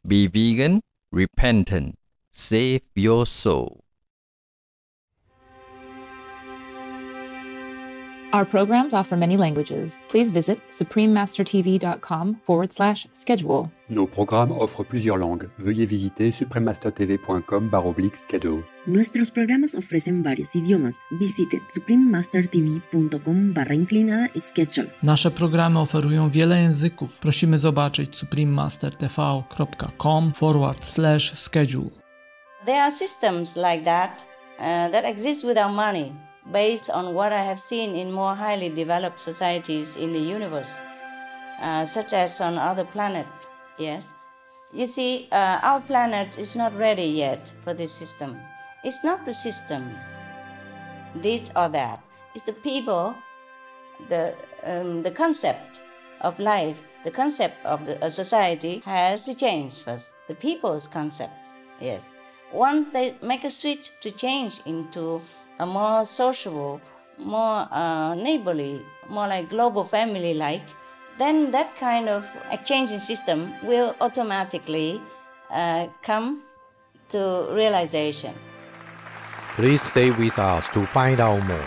Be vegan, repentant, save your soul. Our programs offer many languages. Please visit suprememastertv.com/schedule. Nos programmes offrent plusieurs langues. Veuillez visiter suprememastertv.com/schedule. Nuestros programas ofrecen varios idiomas. Visite suprememastertv.com/schedule. Nasze programy oferują wiele języków. Prosimy zobaczyć suprememastertv.com/schedule. There are systems like that that exist without money, based on what I have seen in more highly developed societies in the universe, such as on other planets, yes. You see, our planet is not ready yet for this system. It's not the system, this or that. It's the people, the concept of life, the concept of the society has to change first. The people's concept, yes. Once they make a switch to change into a more sociable, more neighborly, more like global family-like, then that kind of exchanging system will automatically come to realization. Please stay with us to find out more.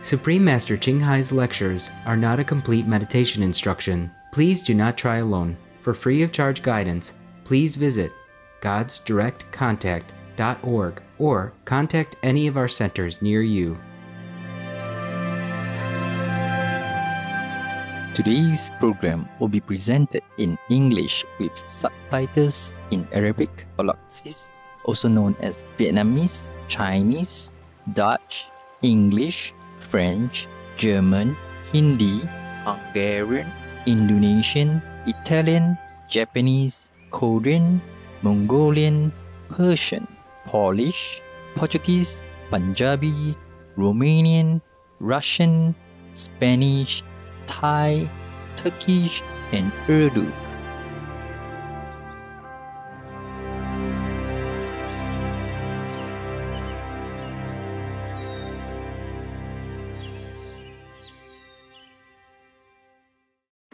Supreme Master Ching Hai's lectures are not a complete meditation instruction. Please do not try alone. For free of charge guidance, please visit godsdirectcontact.org or contact any of our centers near you. Today's program will be presented in English with subtitles in Arabic or Laxis, also known as Vietnamese, Chinese, Dutch, English, French, German, Hindi, Hungarian, Indonesian, Italian, Japanese, Korean, Mongolian, Persian, Polish, Portuguese, Punjabi, Romanian, Russian, Spanish, Thai, Turkish, and Urdu.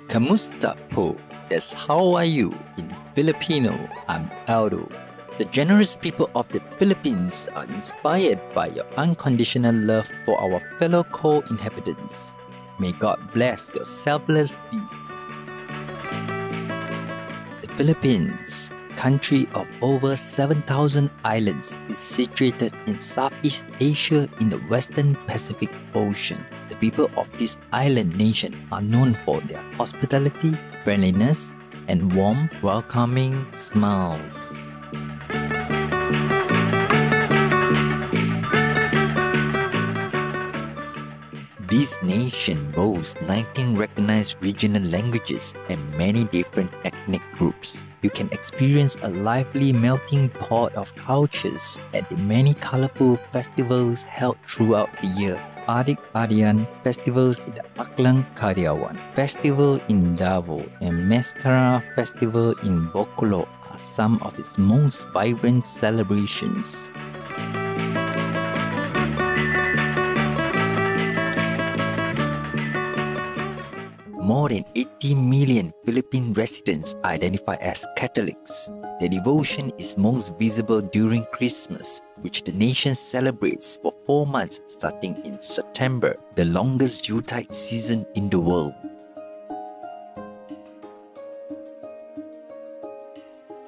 Kamusta po? That's how are you? In Filipino, I'm Aldo. The generous people of the Philippines are inspired by your unconditional love for our fellow co-inhabitants. May God bless your selfless deeds. The Philippines, a country of over 7,000 islands, is situated in Southeast Asia in the Western Pacific Ocean. The people of this island nation are known for their hospitality, friendliness, and warm, welcoming smiles. This nation boasts 19 recognized regional languages and many different ethnic groups. You can experience a lively melting pot of cultures at the many colorful festivals held throughout the year. Adik Adian festivals in the Aklang Karyawan, Festival in Davao, and Mascara Festival in Bacolod are some of its most vibrant celebrations. More than 80 million Philippine residents identify as Catholics. Their devotion is most visible during Christmas, which the nation celebrates for 4 months starting in September, the longest Yuletide season in the world.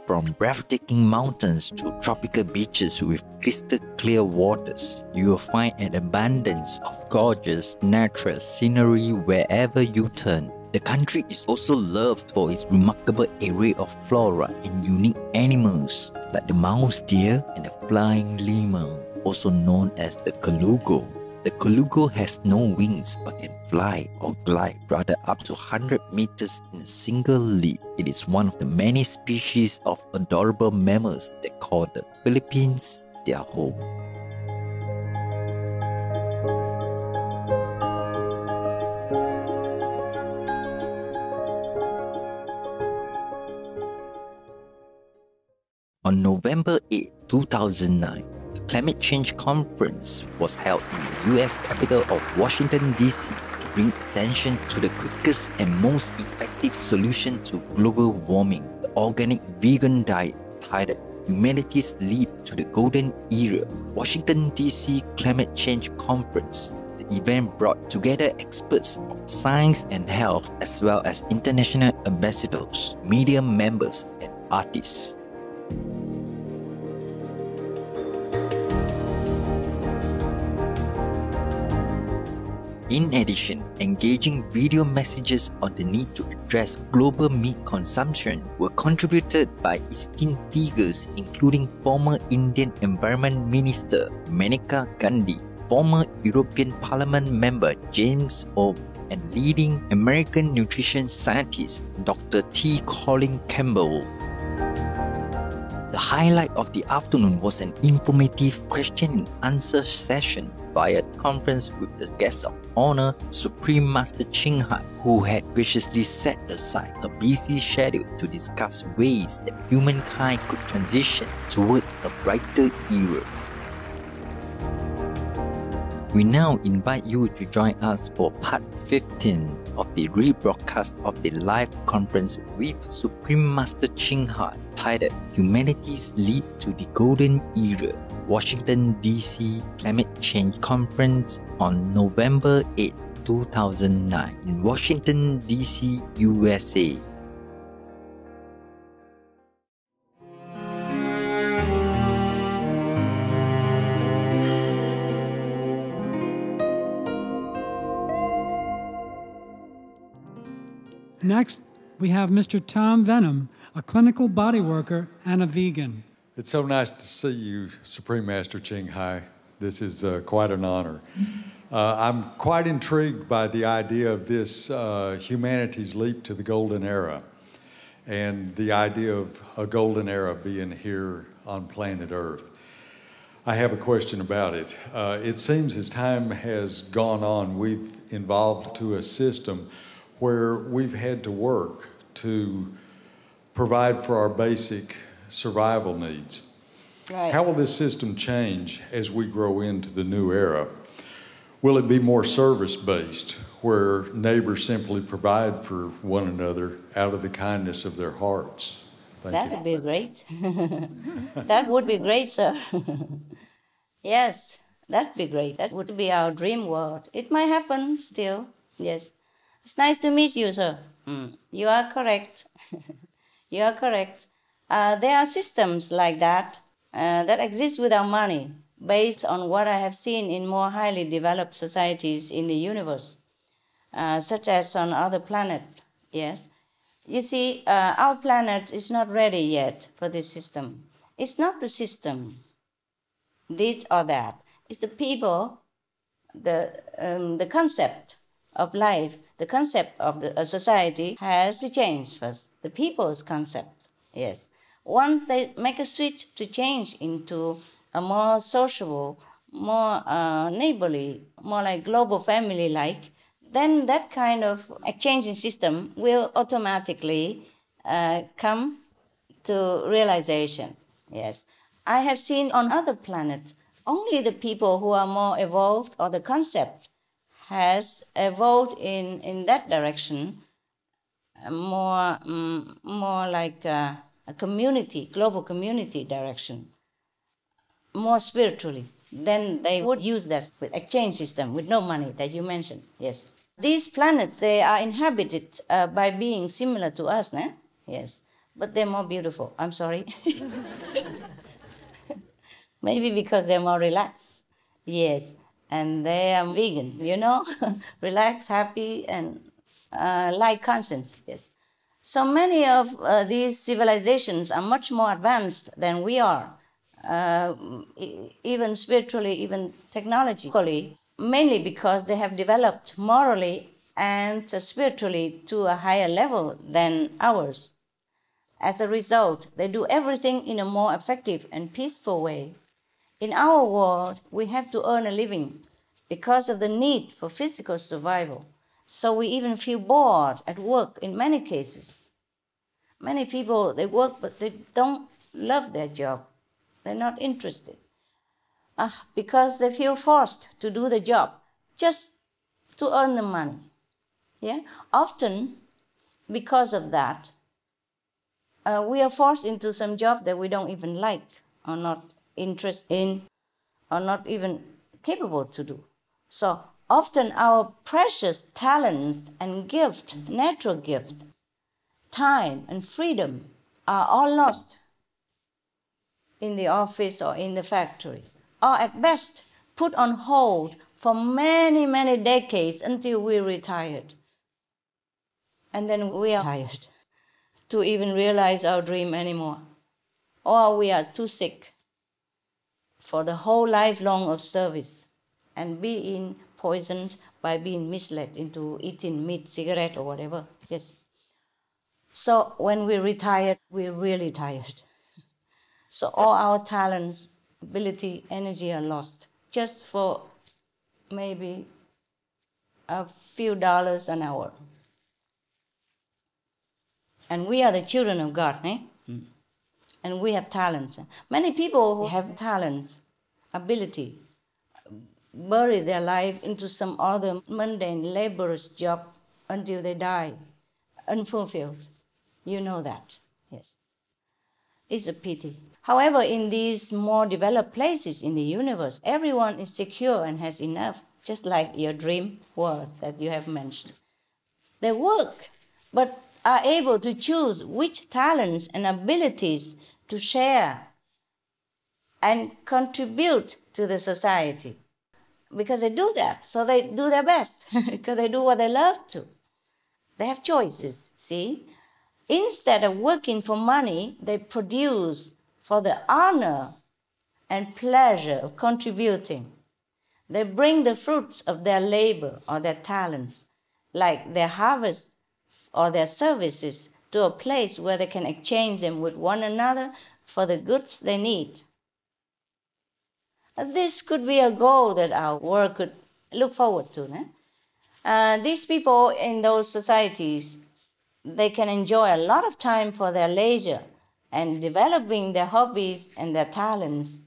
From breathtaking mountains to tropical beaches with crystal clear waters, you will find an abundance of gorgeous natural scenery wherever you turn. The country is also loved for its remarkable array of flora and unique animals like the mouse deer and the flying lemur, also known as the colugo. The colugo has no wings but can fly or glide rather up to 100 meters in a single leap. It is one of the many species of adorable mammals that call the Philippines their home. On November 8, 2009, Climate Change Conference was held in the US capital of Washington, D.C. to bring attention to the quickest and most effective solution to global warming, the organic vegan diet titled Humanity's Leap to the Golden Era, Washington DC Climate Change Conference. The event brought together experts of science and health as well as international ambassadors, media members, and artists. In addition, engaging video messages on the need to address global meat consumption were contributed by esteemed figures including former Indian Environment Minister Maneka Gandhi, former European Parliament member James Ohm, and leading American nutrition scientist Dr. T. Colin Campbell. The highlight of the afternoon was an informative question and answer session via conference with the guest of honor, Supreme Master Ching Hai, who had graciously set aside a busy schedule to discuss ways that humankind could transition toward a brighter era. We now invite you to join us for part 15 of the rebroadcast of the live conference with Supreme Master Ching Hai titled Humanity's Leap to the Golden Era, Washington DC Climate Change Conference on November 8, 2009 in Washington DC, USA. Next, we have Mr. Tom Venom, a clinical body worker and a vegan. It's so nice to see you, Supreme Master Ching Hai. This is quite an honor. I'm quite intrigued by the idea of this humanity's leap to the golden era and the idea of a golden era being here on planet Earth. I have a question about it. It seems as time has gone on, we've evolved to a system where we've had to work to provide for our basic survival needs. Right. How will this system change as we grow into the new era? Will it be more service-based, where neighbors simply provide for one another out of the kindness of their hearts? That would be great. That would be great, sir. Yes, that'd be great. That would be our dream world. It might happen still, yes. It's nice to meet you, sir. You are correct. You are correct. There are systems like that that exist without money, based on what I have seen in more highly developed societies in the universe, such as on other planets, yes. You see, our planet is not ready yet for this system. It's not the system, this or that. It's the people, the concept of life, the concept of the society has to change first. The people's concept, yes. Once they make a switch to change into a more sociable, more neighborly, more like global family-like, then that kind of exchanging system will automatically come to realization, yes. I have seen on other planets, only the people who are more evolved or the concept has evolved in that direction, more like a community, global community direction, more spiritually. Then they would use that with exchange system, with no money that you mentioned, yes. These planets, they are inhabited by beings similar to us, né? Yes, but they're more beautiful, I'm sorry. Maybe because they're more relaxed, yes. And they are vegan, you know, relaxed, happy, and light conscience, yes. So many of these civilizations are much more advanced than we are, even spiritually, even technologically, mainly because they have developed morally and spiritually to a higher level than ours. As a result, they do everything in a more effective and peaceful way. In our world, we have to earn a living because of the need for physical survival. So we even feel bored at work in many cases. Many people, they work, but they don't love their job. They're not interested. Because they feel forced to do the job just to earn the money. Yeah, often because of that, we are forced into some job that we don't even like, or not interested in, or not even capable to do. So often our precious talents and gifts, natural gifts, time and freedom are all lost in the office or in the factory, or at best put on hold for many, many decades until we're retired. And then we are tired to even realize our dream anymore. Or we are too sick for the whole lifelong of service and being poisoned by being misled into eating meat, cigarette, or whatever. Yes. So when we retire, we're really tired. So all our talents, ability, energy are lost just for maybe a few dollars an hour. And we are the children of God, eh? And we have talents. Many people who have talent, ability, bury their life into some other mundane, laborious job until they die, unfulfilled. You know that, yes. It's a pity. However, in these more developed places in the universe, everyone is secure and has enough, just like your dream world that you have mentioned. They work, but are able to choose which talents and abilities to share and contribute to the society. Because they do that, so they do their best, because they do what they love to. They have choices, see? Instead of working for money, they produce for the honor and pleasure of contributing. They bring the fruits of their labor or their talents, like their harvest or their services, to a place where they can exchange them with one another for the goods they need. This could be a goal that our world could look forward to. These people in those societies, they can enjoy a lot of time for their leisure and developing their hobbies and their talents,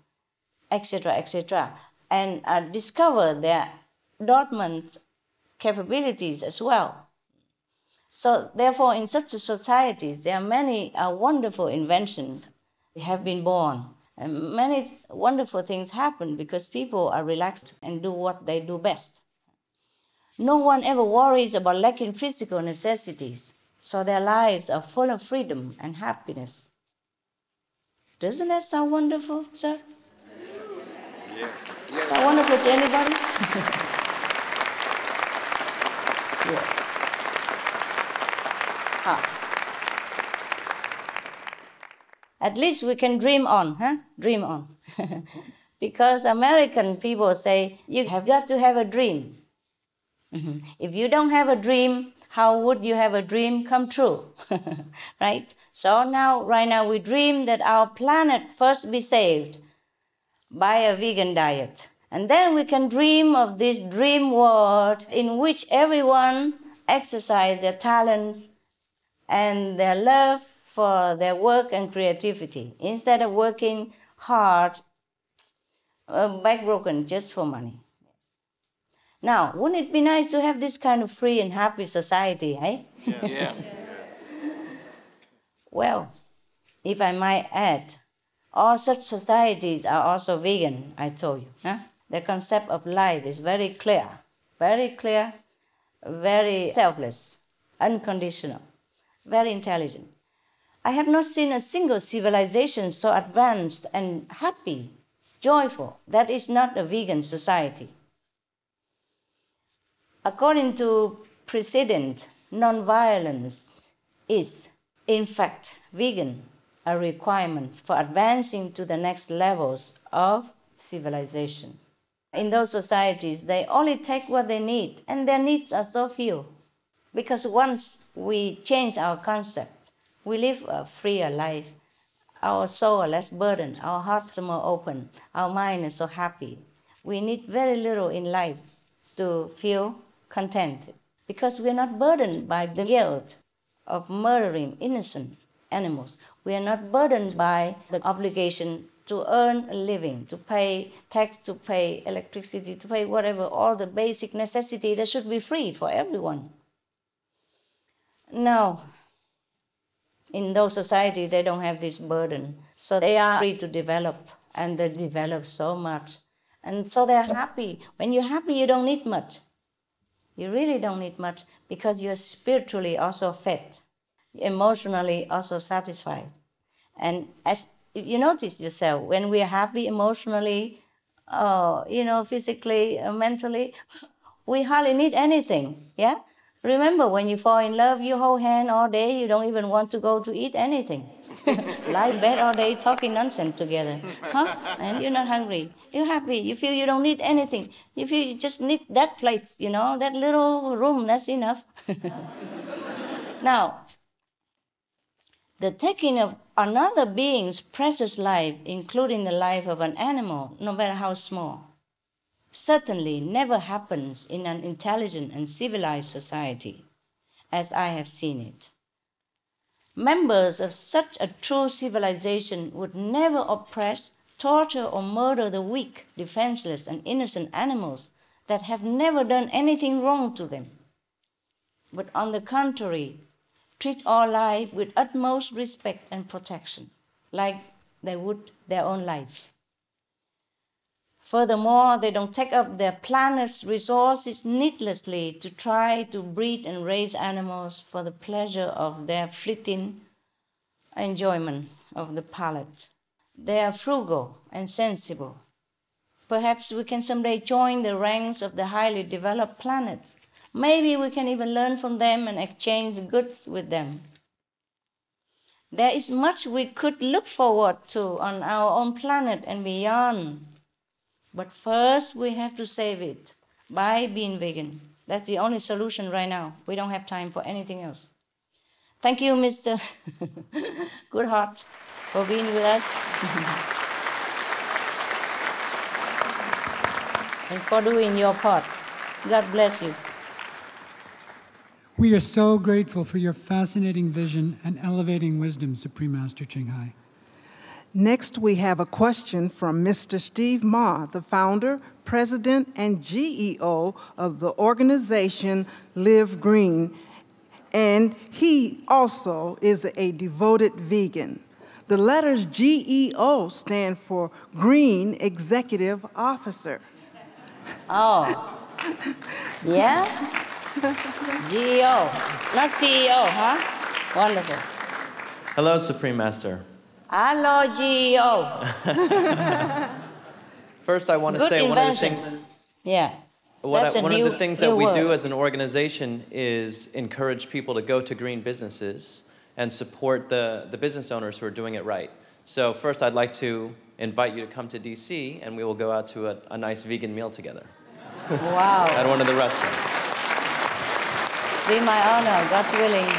etc., and discover their dormant capabilities as well. So therefore, in such societies, there are many wonderful inventions have been born. And many wonderful things happen because people are relaxed and do what they do best. No one ever worries about lacking physical necessities, so their lives are full of freedom and happiness. Doesn't that sound wonderful, sir? Yes. Sound wonderful to anybody? Yes. At least we can dream on, huh? Dream on. Because American people say, you have got to have a dream. If you don't have a dream, how would you have a dream come true? Right? So right now we dream that our planet first be saved by a vegan diet. And then we can dream of this dream world in which everyone exercise their talents and their love for their work and creativity, instead of working hard, backbroken just for money. Now, wouldn't it be nice to have this kind of free and happy society, eh? Yeah. Well, if I might add, all such societies are also vegan, I told you. Huh? The concept of life is very clear, very selfless, unconditional, very intelligent. I have not seen a single civilization so advanced and happy, joyful. That is not a vegan society. According to precedent, nonviolence is, in fact, vegan, a requirement for advancing to the next levels of civilization. In those societies, they only take what they need, and their needs are so few. Because once we change our concept, we live a freer life. Our soul are less burdened, our hearts are more open, our mind is so happy. We need very little in life to feel contented because we're not burdened by the guilt of murdering innocent animals. We are not burdened by the obligation to earn a living, to pay tax, to pay electricity, to pay whatever, all the basic necessities that should be free for everyone. No. In those societies, they don't have this burden. So they are free to develop, and they develop so much. And so they're happy. When you're happy, you don't need much. You really don't need much because you're spiritually also fed, emotionally also satisfied. And as you notice yourself, when we're happy emotionally, physically, mentally, we hardly need anything, yeah? Remember, when you fall in love, you hold hand all day, you don't even want to go to eat anything. Lie in bed all day talking nonsense together, huh? And you're not hungry. You're happy. You feel you don't need anything. You feel you just need that place, that little room, that's enough. Now, the taking of another being's precious life, including the life of an animal, no matter how small, certainly never happens in an intelligent and civilized society, as I have seen it. Members of such a true civilization would never oppress, torture, or murder the weak, defenseless, and innocent animals that have never done anything wrong to them, but on the contrary, treat all life with utmost respect and protection, like they would their own life. Furthermore, they don't take up their planet's resources needlessly to try to breed and raise animals for the pleasure of their fleeting enjoyment of the palate. They are frugal and sensible. Perhaps we can someday join the ranks of the highly developed planets. Maybe we can even learn from them and exchange goods with them. There is much we could look forward to on our own planet and beyond. But first, we have to save it by being vegan. That's the only solution right now. We don't have time for anything else. Thank you, Mr. Goodhart, for being with us. And for doing your part. God bless you. We are so grateful for your fascinating vision and elevating wisdom, Supreme Master Ching Hai. Next, we have a question from Mr. Steve Ma, the founder, president, and GEO of the organization Live Green, and he also is a devoted vegan. The letters GEO stand for Green Executive Officer. Oh, yeah? GEO, not CEO, huh? Wonderful. Hello, Supreme Master. Hello, GEO. First, I want to say one of the things. Yeah. One of the things that we do as an organization is encourage people to go to green businesses and support the business owners who are doing it right. So first, I'd like to invite you to come to DC, and we will go out to a nice vegan meal together. Wow. At one of the restaurants. Be my honor, God willing.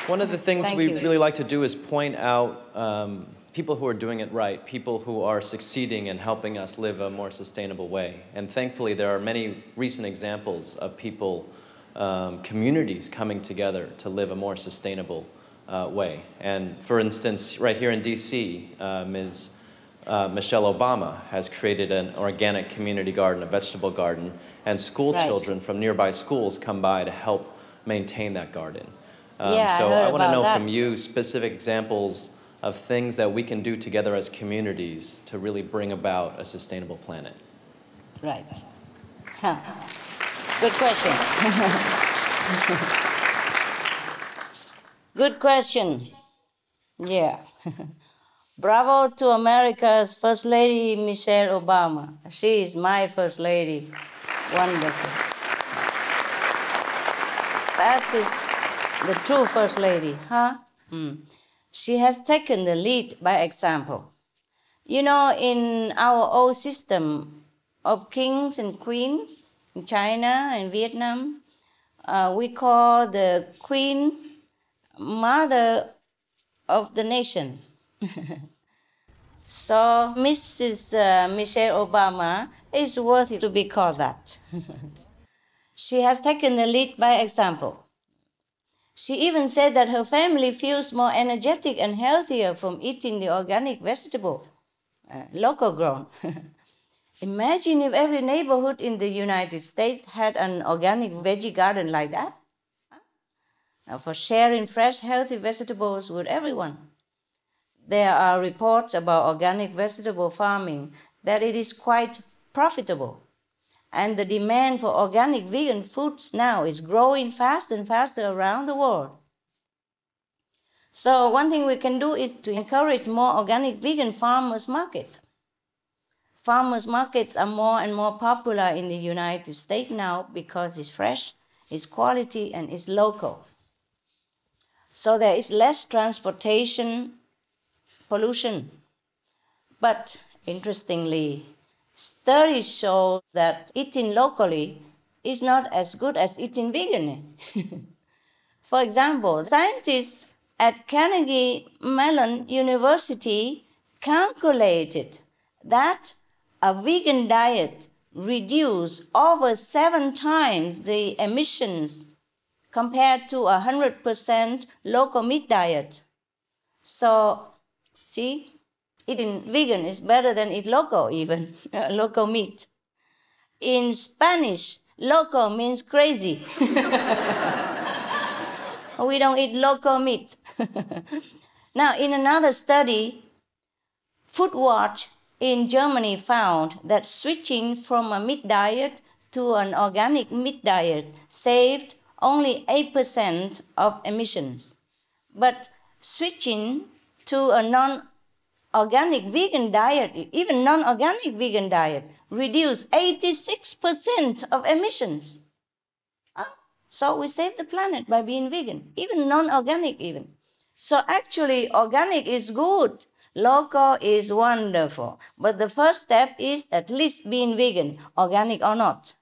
One of the things we really like to do is point out people who are doing it right, people who are succeeding and helping us live a more sustainable way. And thankfully, there are many recent examples of people, communities coming together to live a more sustainable way. And for instance, right here in DC, Ms. Michelle Obama has created an organic community garden, a vegetable garden, and school children from nearby schools come by to help maintain that garden. So I want to know from you specific examples of things that we can do together as communities to really bring about a sustainable planet. Right. Huh. Good question. Good question. Yeah. Bravo to America's First Lady, Michelle Obama. She is my First Lady. Wonderful. That is the true First Lady, huh? She has taken the lead by example. You know, in our old system of kings and queens in China and Vietnam, we call the queen mother of the nation. So Mrs. Michelle Obama is worthy to be called that. She has taken the lead by example. She even said that her family feels more energetic and healthier from eating the organic vegetable, local grown. Imagine if every neighborhood in the United States had an organic veggie garden like that. for sharing fresh, healthy vegetables with everyone. There are reports about organic vegetable farming that it is quite profitable. And the demand for organic vegan foods now is growing faster and faster around the world. So one thing we can do is to encourage more organic vegan farmers markets. Farmers markets are more and more popular in the United States now because it's fresh, it's quality, and it's local. So there is less transportation pollution. But interestingly, studies show that eating locally is not as good as eating vegan. For example, scientists at Carnegie Mellon University calculated that a vegan diet reduces over 7 times the emissions compared to a 100% local meat diet. So, see, eating vegan is better than eat local even, local meat. In Spanish, local means crazy. We don't eat local meat. Now, in another study, Foodwatch in Germany found that switching from a meat diet to an organic meat diet saved only 8% of emissions. But switching to a non-organic vegan diet, even non-organic vegan diet, reduced 86% of emissions. So we save the planet by being vegan, even non-organic even. So actually, organic is good. Local is wonderful. But the first step is at least being vegan, organic or not.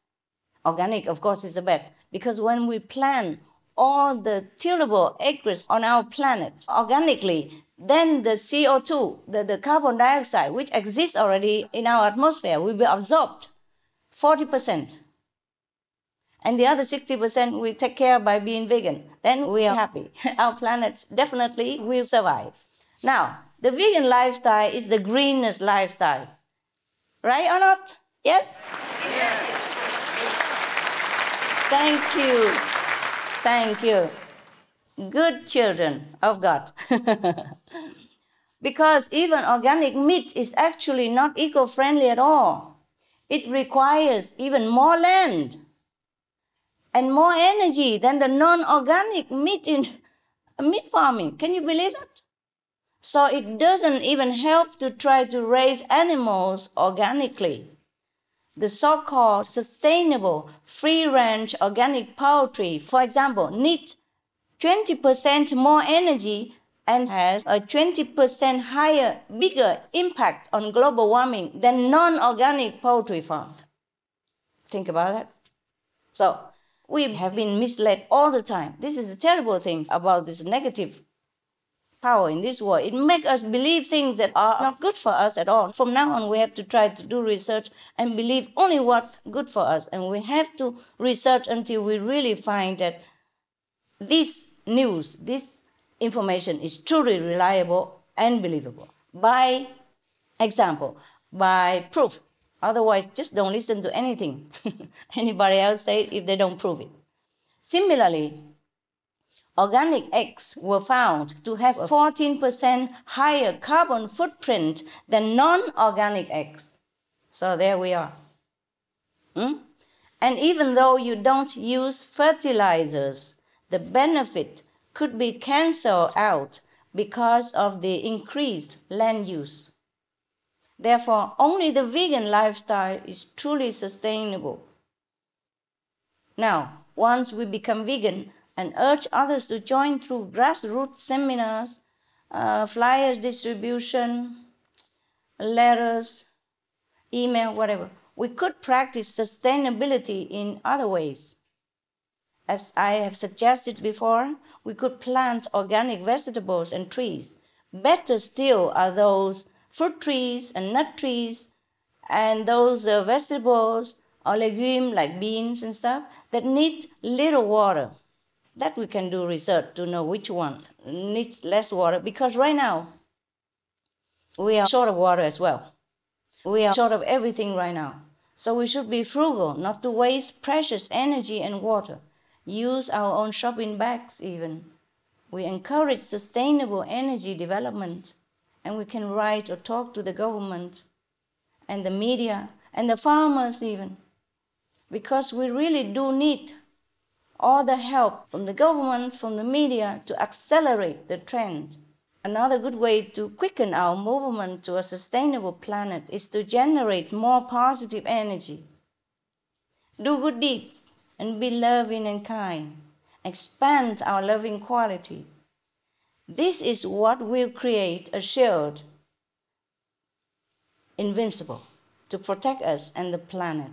Organic, of course, is the best. Because when we plant all the tillable acres on our planet organically, then the CO2, the carbon dioxide, which exists already in our atmosphere, will be absorbed 40%. And the other 60% we take care by being vegan. Then we are happy. Our planet definitely will survive. Now, the vegan lifestyle is the greenest lifestyle. Right or not? Yes? Yes. Thank you. Thank you. Good children of God. Because even organic meat is actually not eco-friendly at all. It requires even more land and more energy than the non-organic meat in meat farming. Can you believe that? So it doesn't even help to try to raise animals organically. The so-called sustainable free-range organic poultry, for example, needs 20% more energy and has a 20% higher, bigger impact on global warming than non-organic poultry farms. Think about that. So we have been misled all the time. This is a terrible thing about this negative power in this world. It makes us believe things that are not good for us at all. From now on, we have to try to do research and believe only what's good for us. And we have to research until we really find that this news, this information is truly reliable and believable. By example, by proof. Otherwise, just don't listen to anything anybody else says if they don't prove it. Similarly, organic eggs were found to have 14% higher carbon footprint than non-organic eggs. So there we are. And even though you don't use fertilizers, the benefit could be cancelled out because of the increased land use. Therefore, only the vegan lifestyle is truly sustainable. Now, once we become vegan and urge others to join through grassroots seminars, flyers distribution, letters, email, whatever, we could practice sustainability in other ways. As I have suggested before, we could plant organic vegetables and trees. Better still are those fruit trees and nut trees and those vegetables or legumes like beans and stuff that need little water. That we can do research to know which ones need less water, because right now we are short of water as well. We are short of everything right now. So we should be frugal, not to waste precious energy and water. use our own shopping bags even. We encourage sustainable energy development, and we can write or talk to the government and the media and the farmers even, because we really do need all the help from the government, from the media to accelerate the trend. Another good way to quicken our movement to a sustainable planet is to generate more positive energy. Do good deeds and be loving and kind. Expand our loving quality. This is what will create a shield, invincible, to protect us and the planet.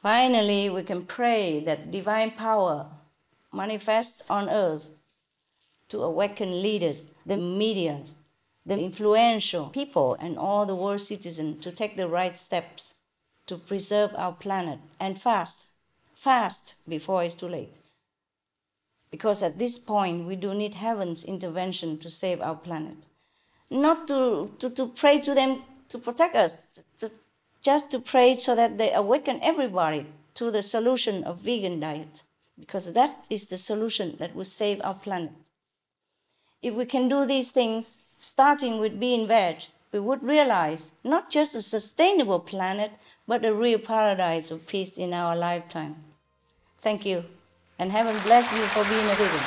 Finally, we can pray that divine power manifests on earth to awaken leaders, the media, the influential people, and all the world citizens to take the right steps to preserve our planet, and fast before it's too late. Because at this point, we do need heaven's intervention to save our planet. Not to pray to them to protect us, just to pray so that they awaken everybody to the solution of vegan diet, because that is the solution that will save our planet. If we can do these things, starting with being veg, we would realize not just a sustainable planet, but a real paradise of peace in our lifetime. Thank you, and heaven bless you for being a vegan.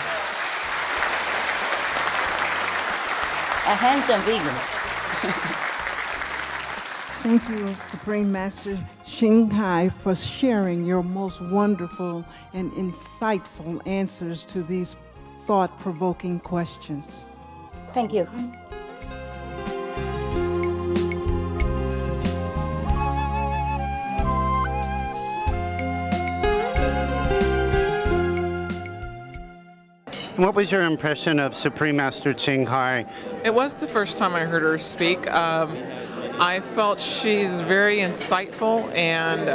A handsome vegan. Thank you, Supreme Master Ching Hai, for sharing your most wonderful and insightful answers to these thought-provoking questions. Thank you. What was your impression of Supreme Master Ching Hai? It was the first time I heard her speak. I felt she's very insightful and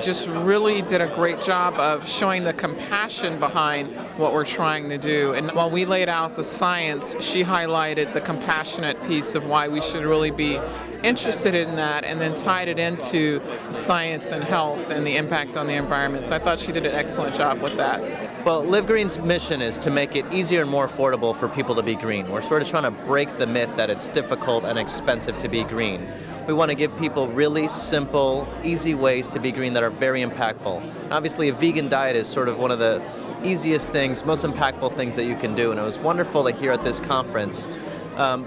just really did a great job of showing the compassion behind what we're trying to do. And while we laid out the science, she highlighted the compassionate piece of why we should really be interested in that, and then tied it into science and health and the impact on the environment. So I thought she did an excellent job with that. Well, Live Green's mission is to make it easier and more affordable for people to be green. We're sort of trying to break the myth that it's difficult and expensive to be green. We want to give people really simple, easy ways to be green that are very impactful. And obviously, a vegan diet is sort of one of the easiest things, most impactful things that you can do. And it was wonderful to hear at this conference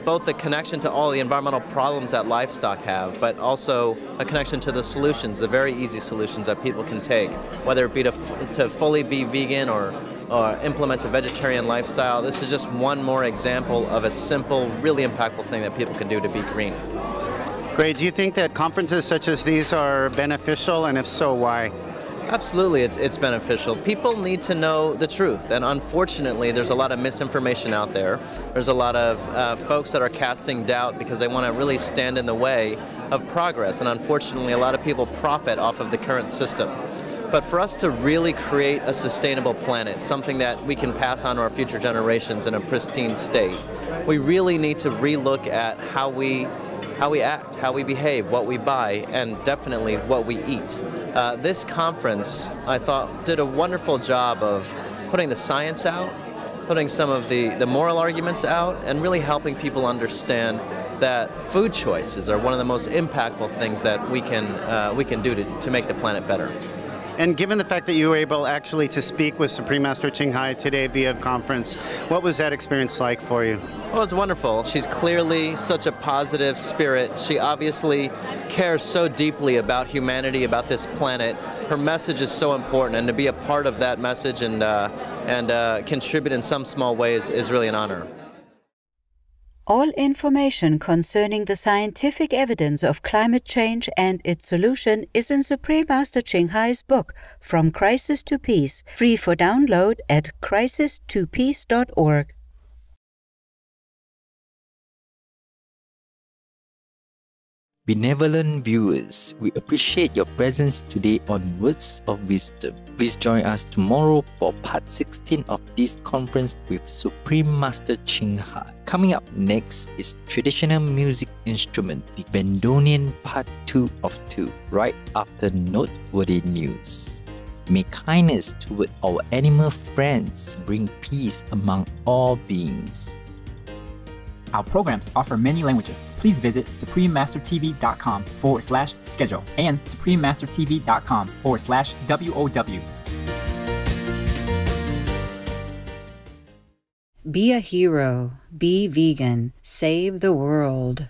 both the connection to all the environmental problems that livestock have, but also a connection to the solutions, the very easy solutions that people can take, whether it be to fully be vegan or implement a vegetarian lifestyle. This is just one more example of a simple, really impactful thing that people can do to be green. Great. Do you think that conferences such as these are beneficial, and if so, why? Absolutely, it's beneficial. People need to know the truth, and unfortunately there's a lot of misinformation out there. There's a lot of folks that are casting doubt because they want to really stand in the way of progress, and unfortunately a lot of people profit off of the current system. But for us to really create a sustainable planet, something that we can pass on to our future generations in a pristine state, we really need to relook at how we act, how we behave, what we buy, and definitely what we eat. This conference, I thought, did a wonderful job of putting the science out, putting some of the moral arguments out, and really helping people understand that food choices are one of the most impactful things that we can do to make the planet better. And given the fact that you were able actually to speak with Supreme Master Ching Hai today via conference, what was that experience like for you? Well, it was wonderful. She's clearly such a positive spirit. She obviously cares so deeply about humanity, about this planet. Her message is so important, and to be a part of that message and contribute in some small way is really an honor. All information concerning the scientific evidence of climate change and its solution is in Supreme Master Ching Hai's book, From Crisis to Peace, free for download at crisis2peace.org. Benevolent viewers, we appreciate your presence today on Words of Wisdom. Please join us tomorrow for part 16 of this conference with Supreme Master Ching Hai. Coming up next is Traditional Music Instrument, the Bandonian Part 2 of 2, right after Noteworthy News. May kindness toward our animal friends bring peace among all beings. Our programs offer many languages. Please visit suprememastertv.com/schedule and suprememastertv.com/WOW. Be a hero. Be vegan. Save the world.